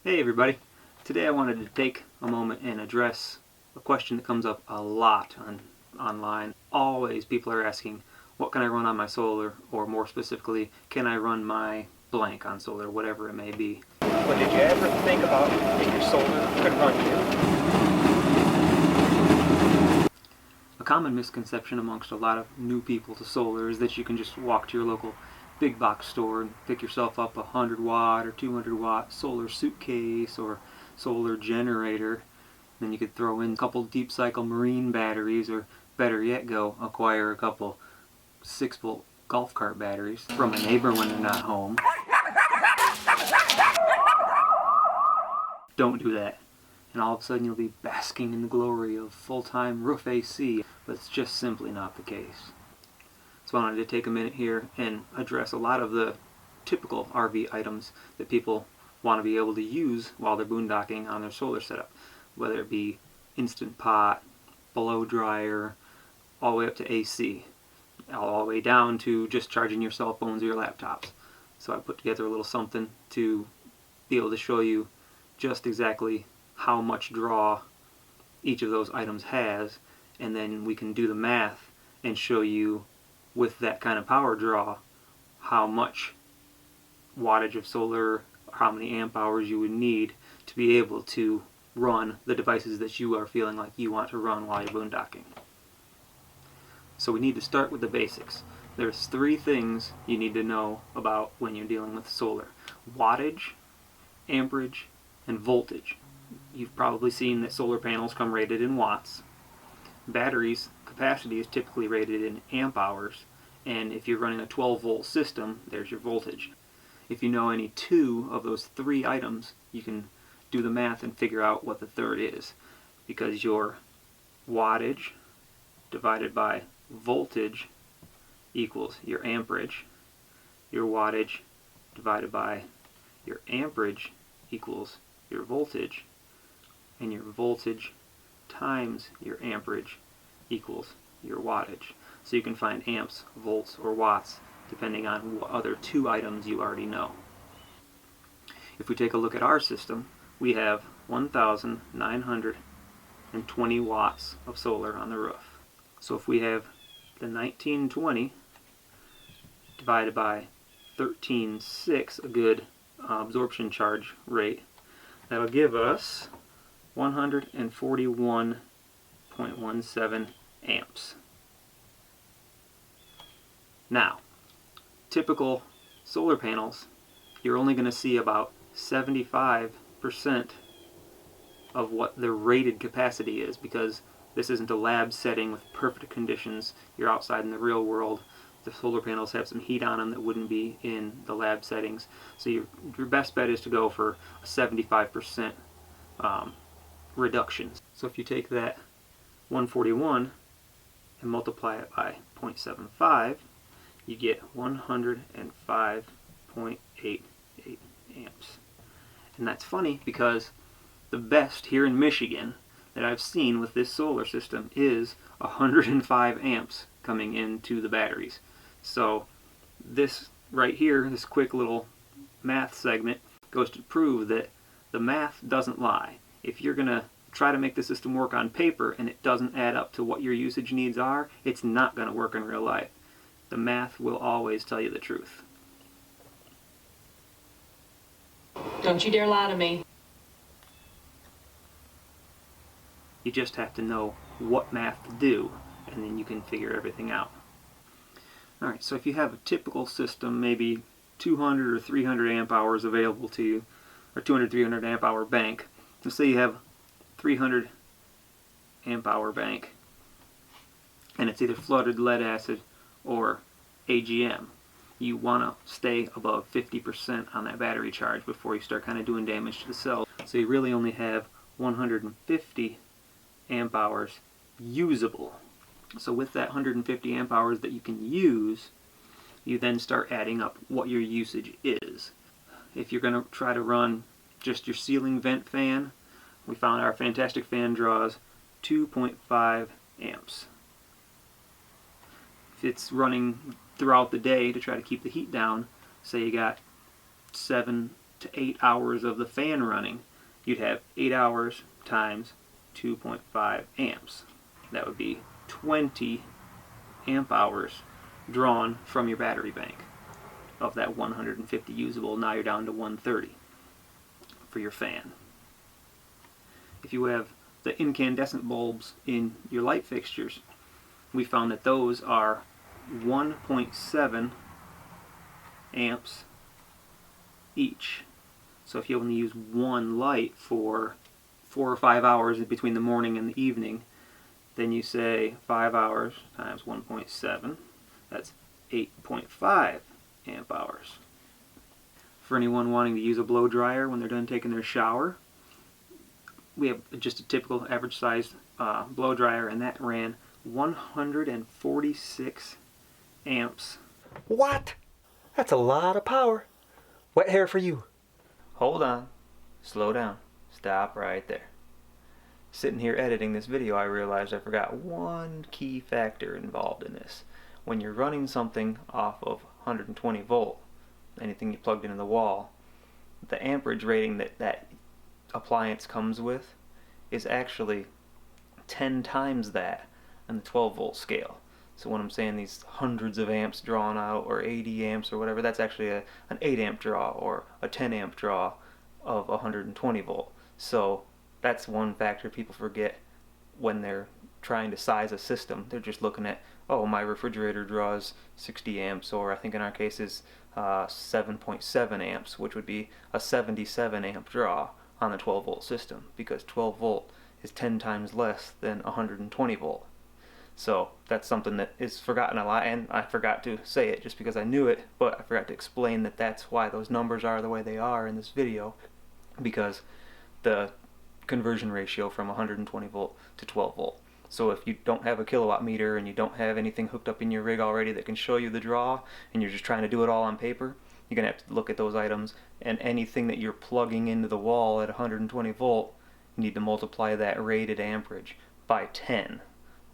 Hey everybody, today I wanted to take a moment and address a question that comes up a lot online. Always people are asking, what can I run on my solar, or more specifically, can I run my blank on solar, whatever it may be. But did you ever think about if your solar could run you? A common misconception amongst a lot of new people to solar is that you can just walk to your local big box store and pick yourself up a 100 watt or 200 watt solar suitcase or solar generator. Then you could throw in a couple deep cycle marine batteries, or better yet, go acquire a couple 6-volt golf cart batteries from a neighbor when they're not home. Don't do that, and all of a sudden you'll be basking in the glory of full-time roof AC, but it's just simply not the case. So I wanted to take a minute here and address a lot of the typical RV items that people want to be able to use while they're boondocking on their solar setup, whether it be Instant Pot, blow dryer, all the way up to AC, all the way down to just charging your cell phones or your laptops. So I put together a little something to be able to show you just exactly how much draw each of those items has, and then we can do the math and show you with that kind of power draw how much wattage of solar, how many amp hours you would need to be able to run the devices that you are feeling like you want to run while you're boondocking. So we need to start with the basics. There's 3 things you need to know about when you're dealing with solar: wattage, amperage, and voltage. You've probably seen that solar panels come rated in watts. Batteries capacity is typically rated in amp hours, and if you're running a 12-volt system, there's your voltage. If you know any 2 of those 3 items, you can do the math and figure out what the third is, because your wattage divided by voltage equals your amperage, your wattage divided by your amperage equals your voltage, and your voltage times your amperage equals your wattage. So you can find amps, volts, or watts depending on what other 2 items you already know. If we take a look at our system, we have 1,920 watts of solar on the roof. So if we have the 1920 divided by 13.6, a good absorption charge rate, that'll give us 141.17 amps. Now, typical solar panels, you're only going to see about 75% of what the rated capacity is, because this isn't a lab setting with perfect conditions. You're outside in the real world. The solar panels have some heat on them that wouldn't be in the lab settings. So your best bet is to go for a 75% reductions. So if you take that 141 and multiply it by 0.75, you get 105.88 amps. And that's funny because the best here in Michigan that I've seen with this solar system is 105 amps coming into the batteries. So this right here, this quick little math segment, goes to prove that the math doesn't lie. If you're going to try to make the system work on paper and it doesn't add up to what your usage needs are, it's not going to work in real life. The math will always tell you the truth. Don't you dare lie to me. You just have to know what math to do, and then you can figure everything out. Alright, so if you have a typical system, maybe 200 or 300 amp hours available to you, or 200, 300 amp hour bank, let's say you have 300 amp hour bank, and it's either flooded lead acid or AGM. You want to stay above 50% on that battery charge before you start kind of doing damage to the cells. So you really only have 150 amp hours usable. So with that 150 amp hours that you can use, you then start adding up what your usage is. If you're going to try to run just your ceiling vent fan, we found our fantastic fan draws 2.5 amps. If it's running throughout the day to try to keep the heat down, say you got 7 to 8 hours of the fan running, you'd have 8 hours times 2.5 amps. That would be 20 amp hours drawn from your battery bank. Of that 150 usable, now you're down to 130 for your fan. If you have the incandescent bulbs in your light fixtures, we found that those are 1.7 amps each. So if you only use one light for 4 or 5 hours between the morning and the evening, then you say 5 hours times 1.7, that's 8.5 amp hours. For anyone wanting to use a blow dryer when they're done taking their shower, we have just a typical average size blow dryer, and that ran 146 amps. What? That's a lot of power. Wet hair for you. Hold on, slow down, stop right there. Sitting here editing this video, I realized I forgot one key factor involved in this. When you're running something off of 120 volt, anything you plugged into the wall, the amperage rating that appliance comes with is actually 10 times that on the 12 volt scale. So when I'm saying these hundreds of amps drawn out, or 80 amps or whatever, that's actually an 8 amp draw or a 10 amp draw of 120 volt. So that's one factor people forget when they're trying to size a system. They're just looking at, oh, my refrigerator draws 60 amps, or I think in our case is 7.7 amps, which would be a 77 amp draw on the 12 volt system, because 12 volt is 10 times less than 120 volt. So that's something that is forgotten a lot, and I forgot to say it just because I knew it, but I forgot to explain that that's why those numbers are the way they are in this video, because the conversion ratio from 120 volt to 12 volt. So if you don't have a kilowatt meter and you don't have anything hooked up in your rig already that can show you the draw, and you're just trying to do it all on paper, you're going to have to look at those items, and anything that you're plugging into the wall at 120 volt, you need to multiply that rated amperage by 10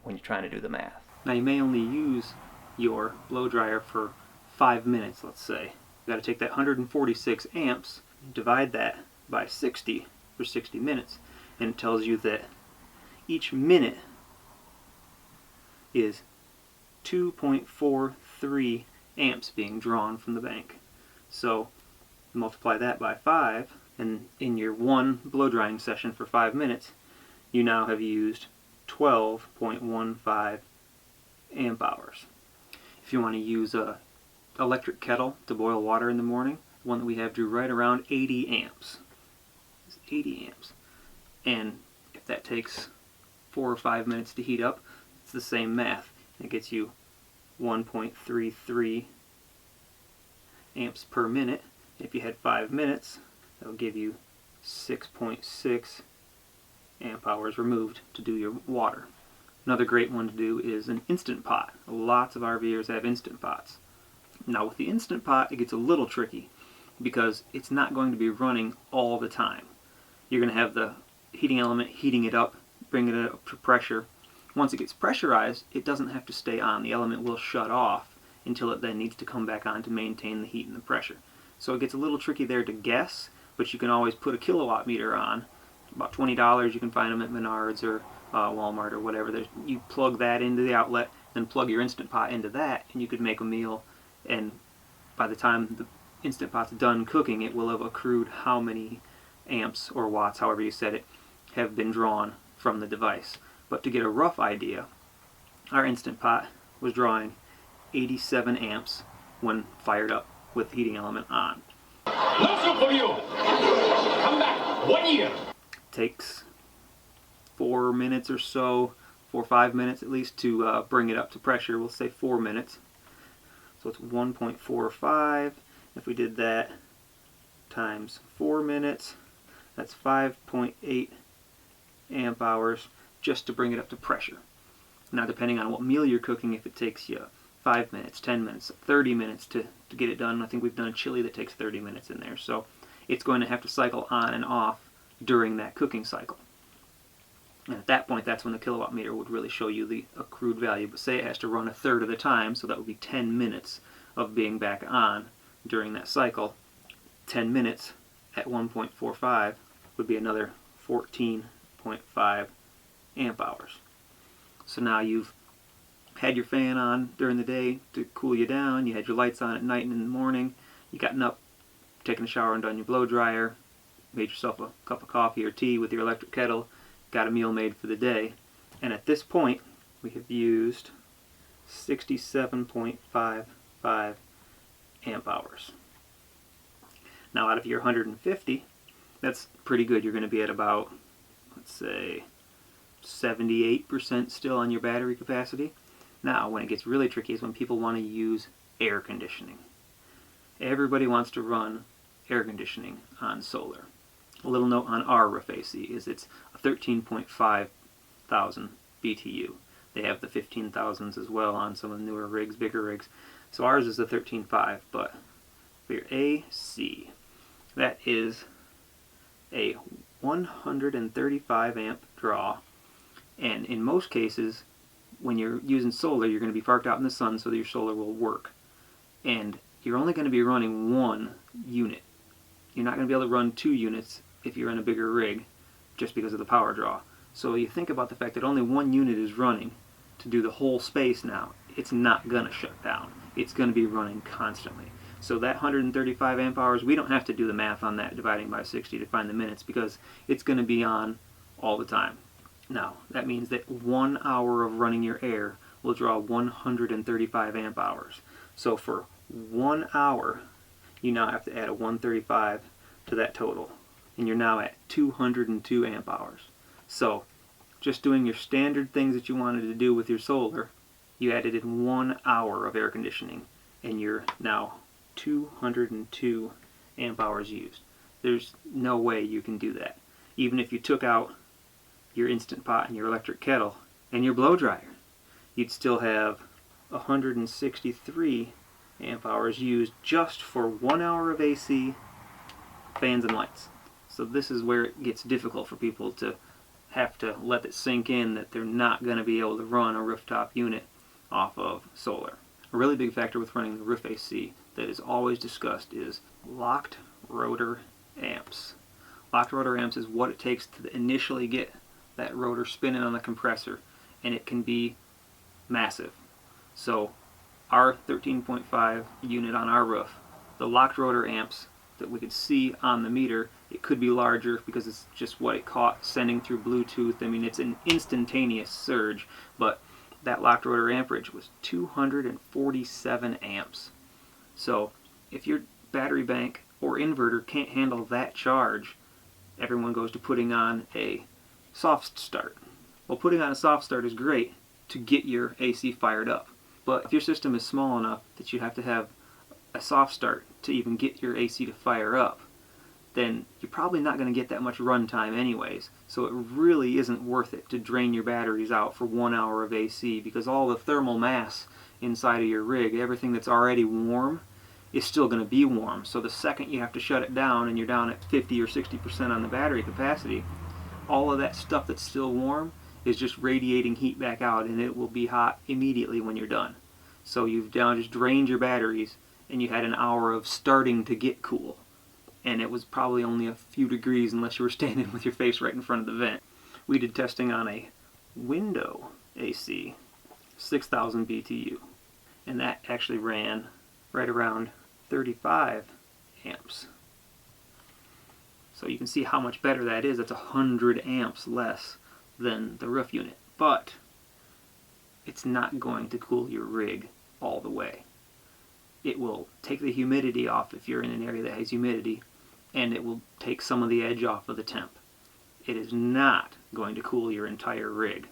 when you're trying to do the math. Now you may only use your blow dryer for 5 minutes, let's say. You got to take that 146 amps, divide that by 60 for 60 minutes, and it tells you that each minute is 2.43 amps being drawn from the bank. So multiply that by 5, and in your one blow drying session for 5 minutes, you now have used 12.15 amp hours. If you want to use a electric kettle to boil water in the morning, the one that we have drew right around 80 amps. It's 80 amps. And if that takes 4 or 5 minutes to heat up, it's the same math. It gets you 1.33 amps per minute. If you had 5 minutes, that will give you 6.6 amp hours removed to do your water. Another great one to do is an Instant Pot. Lots of RVers have Instant Pots. Now with the Instant Pot, it gets a little tricky because it's not going to be running all the time. You're going to have the heating element heating it up, bringing it up to pressure. Once it gets pressurized, it doesn't have to stay on. The element will shut off until it then needs to come back on to maintain the heat and the pressure. So it gets a little tricky there to guess, but you can always put a kilowatt meter on. About $20, you can find them at Menards or Walmart or whatever. You plug that into the outlet, then plug your Instant Pot into that, and you could make a meal, and by the time the Instant Pot's done cooking, it will have accrued how many amps or watts, however you set it, have been drawn from the device. But to get a rough idea, our Instant Pot was drawing 87 amps when fired up with the heating element on. No soup for you! Come back 1 year! Takes 4 minutes or so, 4 or 5 minutes at least, to bring it up to pressure. We'll say 4 minutes. So it's 1.45. If we did that times 4 minutes, that's 5.8 amp hours just to bring it up to pressure. Now depending on what meal you're cooking, if it takes you 5 minutes, 10 minutes, 30 minutes to get it done. I think we've done a chili that takes 30 minutes in there. So it's going to have to cycle on and off during that cooking cycle. And at that point, that's when the kilowatt meter would really show you the accrued value. But say it has to run a third of the time, so that would be 10 minutes of being back on during that cycle. 10 minutes at 1.45 would be another 14.5 amp hours. So now you've had your fan on during the day to cool you down, you had your lights on at night and in the morning, you gotten up, taken a shower and done your blow dryer, made yourself a cup of coffee or tea with your electric kettle, got a meal made for the day, and at this point we have used 67.55 amp hours. Now out of your 150, that's pretty good. You're going to be at about, let's say, 78% still on your battery capacity. Now when it gets really tricky is when people want to use air conditioning. Everybody wants to run air conditioning on solar. A little note on our roof AC is it's a 13.5 thousand BTU. They have the 15,000s as well on some of the newer rigs, bigger rigs. So ours is a 13.5, but for your AC, that is a 135 amp draw. And in most cases, when you're using solar, you're going to be parked out in the sun so that your solar will work. And you're only going to be running one unit. You're not going to be able to run 2 units if you're in a bigger rig just because of the power draw. So you think about the fact that only one unit is running to do the whole space now. It's not going to shut down. It's going to be running constantly. So that 135 amp hours, we don't have to do the math on that dividing by 60 to find the minutes because it's going to be on all the time. Now, that means that 1 hour of running your air will draw 135 amp hours. So for 1 hour, you now have to add a 135 to that total. And you're now at 202 amp hours. So, just doing your standard things that you wanted to do with your solar, you added in 1 hour of air conditioning, and you're now 202 amp hours used. There's no way you can do that. Even if you took out your Instant Pot and your electric kettle and your blow dryer, you'd still have 163 amp hours used just for 1 hour of AC, fans and lights. So this is where it gets difficult for people to have to let it sink in that they're not going to be able to run a rooftop unit off of solar. A really big factor with running the roof AC that is always discussed is locked rotor amps. Locked rotor amps is what it takes to initially get that rotor spinning on the compressor, and it can be massive. So our 13.5 unit on our roof, the locked rotor amps that we could see on the meter, it could be larger because it's just what it caught sending through Bluetooth. I mean, it's an instantaneous surge, but that locked rotor amperage was 247 amps. So if your battery bank or inverter can't handle that charge, everyone goes to putting on a soft start. Well, putting on a soft start is great to get your AC fired up, but if your system is small enough that you have to have a soft start to even get your AC to fire up, then you're probably not going to get that much run time anyways. So it really isn't worth it to drain your batteries out for 1 hour of AC, because all the thermal mass inside of your rig, everything that's already warm, is still going to be warm. So the second you have to shut it down and you're down at 50 or 60% on the battery capacity, all of that stuff that's still warm is just radiating heat back out, and it will be hot immediately when you're done. So you've now just drained your batteries and you had an hour of starting to get cool. And it was probably only a few degrees unless you were standing with your face right in front of the vent. We did testing on a window AC, 6,000 BTU. And that actually ran right around 35 amps. So you can see how much better that is. That's 100 amps less than the roof unit. But it's not going to cool your rig all the way. It will take the humidity off if you're in an area that has humidity, and it will take some of the edge off of the temp. It is not going to cool your entire rig.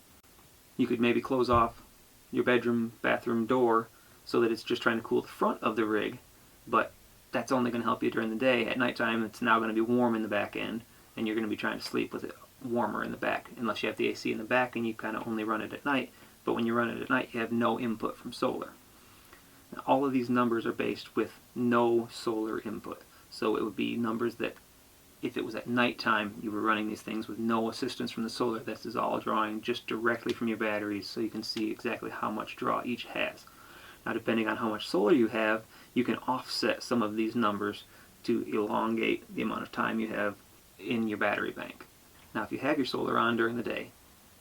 You could maybe close off your bedroom, bathroom door so that it's just trying to cool the front of the rig, but that's only going to help you during the day. At nighttime, it's now going to be warm in the back end, and you're going to be trying to sleep with it warmer in the back, unless you have the AC in the back and you kind of only run it at night. But when you run it at night, you have no input from solar. Now, all of these numbers are based with no solar input. So it would be numbers that, if it was at nighttime, you were running these things with no assistance from the solar. This is all drawing just directly from your batteries, so you can see exactly how much draw each has. Now, depending on how much solar you have, you can offset some of these numbers to elongate the amount of time you have in your battery bank. Now if you have your solar on during the day,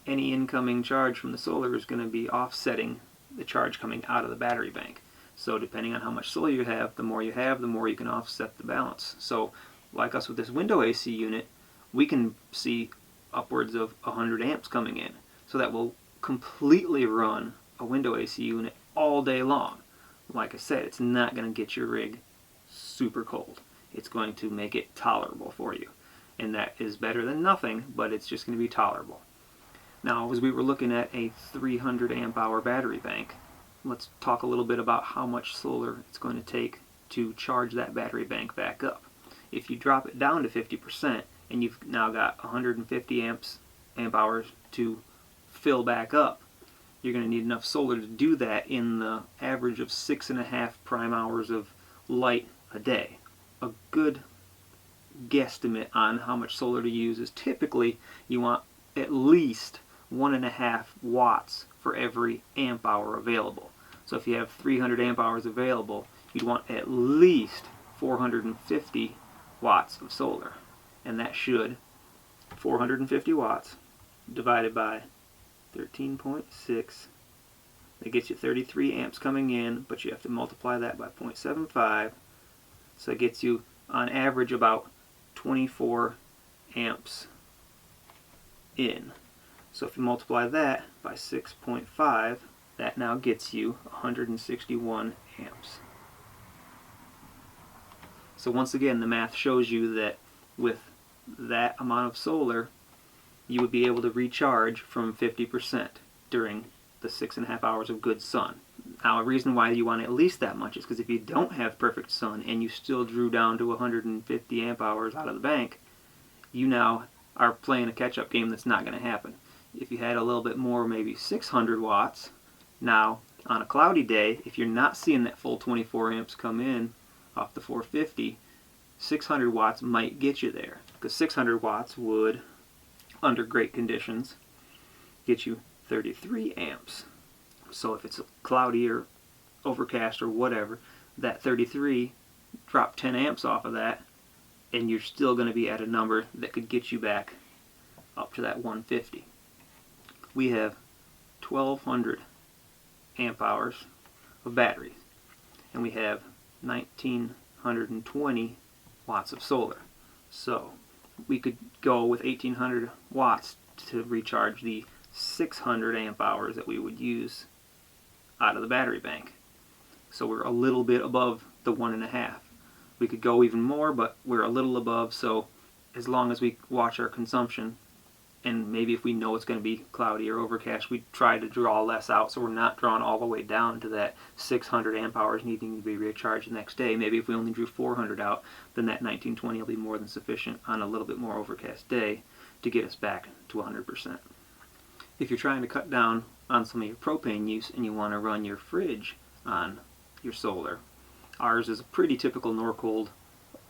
any incoming charge from the solar is going to be offsetting the charge coming out of the battery bank. So depending on how much solar you have, the more you can offset the balance. So like us with this window AC unit, we can see upwards of 100 amps coming in. So that will completely run a window AC unit all day long. Like I said, it's not going to get your rig super cold. It's going to make it tolerable for you. And that is better than nothing, but it's just going to be tolerable. Now, as we were looking at a 300 amp hour battery bank, let's talk a little bit about how much solar it's going to take to charge that battery bank back up. If you drop it down to 50% and you've now got 150 amp hours to fill back up, you're going to need enough solar to do that in the average of 6.5 prime hours of light a day. A good guesstimate on how much solar to use is typically you want at least 1.5 watts for every amp hour available. So if you have 300 amp hours available, you'd want at least 450 watts of solar. And that should, 450 watts divided by 13.6, that gets you 33 amps coming in, but you have to multiply that by 0.75, so it gets you on average about 24 amps in. So if you multiply that by 6.5, that now gets you 161 amps. So once again, the math shows you that with that amount of solar, you would be able to recharge from 50% during the 6.5 hours of good sun. Now, a reason why you want at least that much is because if you don't have perfect sun and you still drew down to 150 amp hours out of the bank, you now are playing a catch-up game that's not going to happen. If you had a little bit more, maybe 600 watts, now on a cloudy day, if you're not seeing that full 24 amps come in off the 450, 600 watts might get you there. Because 600 watts would, under great conditions, get you 33 amps. So if it's cloudy or overcast or whatever, that 33, drop 10 amps off of that, and you're still going to be at a number that could get you back up to that 150. We have 1200 amp hours of batteries, and we have 1920 watts of solar. So we could go with 1800 watts to recharge the 600 amp hours that we would use out of the battery bank. So we're a little bit above the 1.5. We could go even more, but we're a little above, so as long as we watch our consumption, and maybe if we know it's going to be cloudy or overcast, we try to draw less out so we're not drawn all the way down to that 600 amp hours needing to be recharged the next day. Maybe if we only drew 400 out, then that 1920 will be more than sufficient on a little bit more overcast day to get us back to 100%. If you're trying to cut down on some of your propane use and you want to run your fridge on your solar, ours is a pretty typical Norcold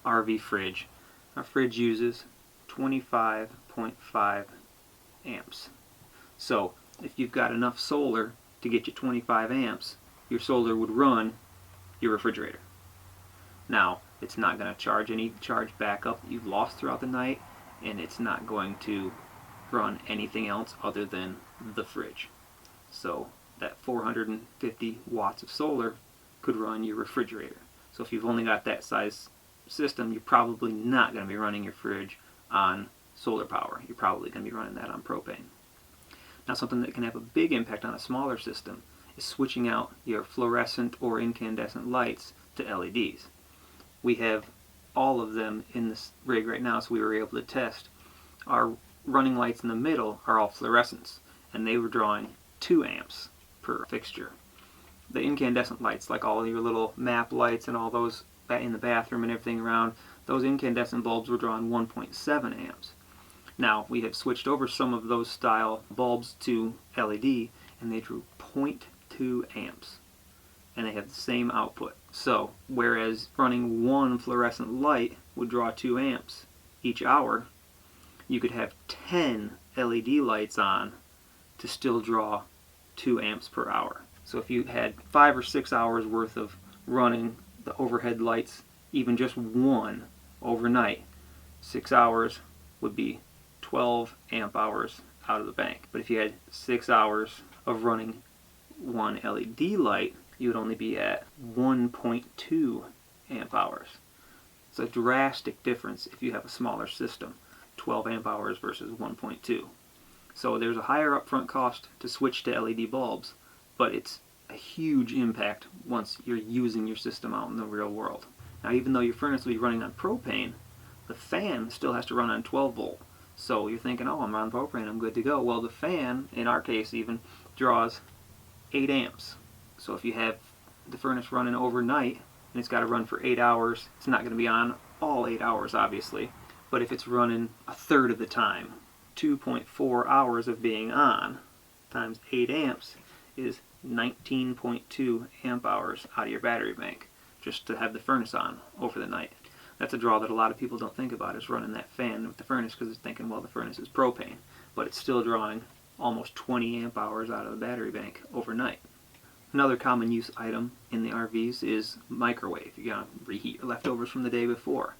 RV fridge. Our fridge uses 25.5 amps. So if you've got enough solar to get you 25 amps, your solar would run your refrigerator. Now, it's not going to charge back up that you've lost throughout the night, and it's not going to run anything else other than the fridge. So that 450 watts of solar could run your refrigerator. So if you've only got that size system, you're probably not going to be running your fridge on solar power. You're probably going to be running that on propane. Now, something that can have a big impact on a smaller system is switching out your fluorescent or incandescent lights to LEDs. We have all of them in this rig right now, so we were able to test. Our running lights in the middle are all fluorescents, and they were drawing 2 amps per fixture. The incandescent lights, like all your little map lights and all those in the bathroom and everything around, those incandescent bulbs were drawing 1.7 amps. Now, we have switched over some of those style bulbs to LED, and they drew 0.2 amps. And they have the same output. So, whereas running one fluorescent light would draw 2 amps each hour, you could have 10 LED lights on to still draw 2 amps per hour. So if you had 5 or 6 hours worth of running the overhead lights even just one overnight, 6 hours would be 12 amp hours out of the bank. But if you had 6 hours of running one LED light, you would only be at 1.2 amp hours. It's a drastic difference if you have a smaller system, 12 amp hours versus 1.2. So there's a higher upfront cost to switch to LED bulbs, but it's a huge impact once you're using your system out in the real world. Now, even though your furnace will be running on propane, the fan still has to run on 12 volt. So you're thinking, oh, I'm on propane, I'm good to go. Well, the fan, in our case even, draws 8 amps. So if you have the furnace running overnight, and it's got to run for 8 hours, it's not going to be on all 8 hours, obviously. But if it's running a third of the time, 2.4 hours of being on times 8 amps is 19.2 amp hours out of your battery bank just to have the furnace on over the night. That's a draw that a lot of people don't think about, is running that fan with the furnace, because they're thinking, well, the furnace is propane, but it's still drawing almost 20 amp hours out of the battery bank overnight. Another common use item in the RVs is microwave. You're going to reheat your leftovers from the day before.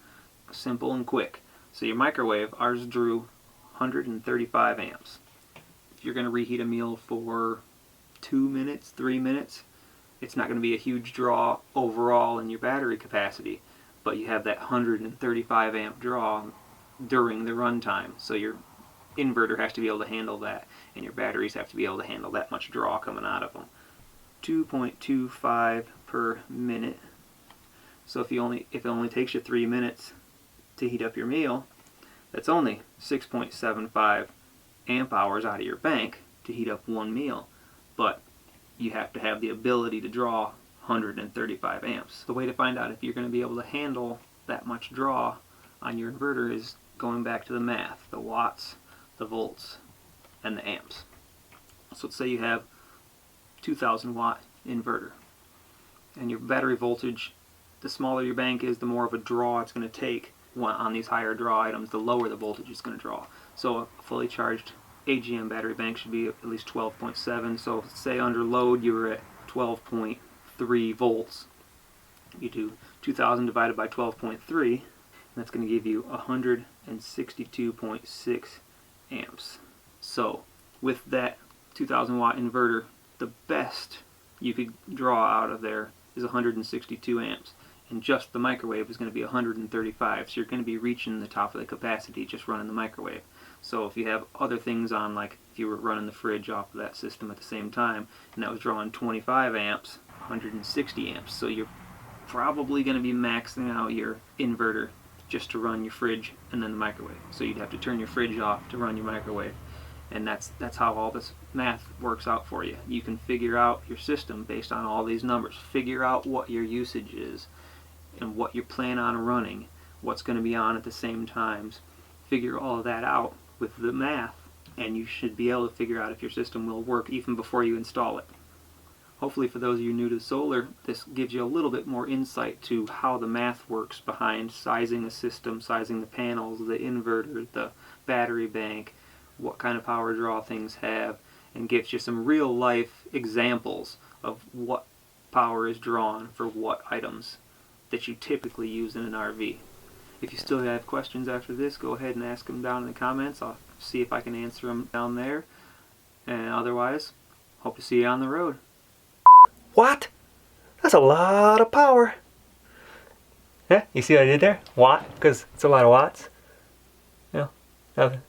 Simple and quick. So your microwave, ours drew 135 amps. If you're going to reheat a meal for 2 minutes, 3 minutes, it's not going to be a huge draw overall in your battery capacity, but you have that 135 amp draw during the runtime. So your inverter has to be able to handle that, and your batteries have to be able to handle that much draw coming out of them. 2.25 per minute. So if it only takes you 3 minutes to heat up your meal, that's only 6.75 amp hours out of your bank to heat up one meal. But you have to have the ability to draw 135 amps. The way to find out if you're going to be able to handle that much draw on your inverter is going back to the math, the watts, the volts, and the amps. So let's say you have 2,000 watt inverter, and your battery voltage, the smaller your bank is, the more of a draw it's going to take on these higher draw items, the lower the voltage is going to draw. So a fully charged AGM battery bank should be at least 12.7. So say under load you were at 12.3 volts. You do 2,000 divided by 12.3, and that's going to give you 162.6 amps. So with that 2,000 watt inverter, the best you could draw out of there is 162 amps. And just the microwave is going to be 135, so you're going to be reaching the top of the capacity just running the microwave. So if you have other things on, like if you were running the fridge off of that system at the same time, and that was drawing 25 amps, 160 amps, so you're probably going to be maxing out your inverter just to run your fridge and then the microwave. So you'd have to turn your fridge off to run your microwave. And that's how all this math works out for you. You can figure out your system based on all these numbers. Figure out what your usage is and what you plan on running, what's going to be on at the same times. Figure all of that out with the math, and you should be able to figure out if your system will work even before you install it. Hopefully for those of you new to solar, this gives you a little bit more insight to how the math works behind sizing a system, sizing the panels, the inverter, the battery bank, what kind of power draw things have, and gives you some real life examples of what power is drawn for what items that you typically use in an RV. If you still have questions after this, go ahead and ask them down in the comments. I'll see if I can answer them down there. And otherwise, hope to see you on the road. What? That's a lot of power. Yeah, you see what I did there? Watt, because it's a lot of watts. Yeah, nothing.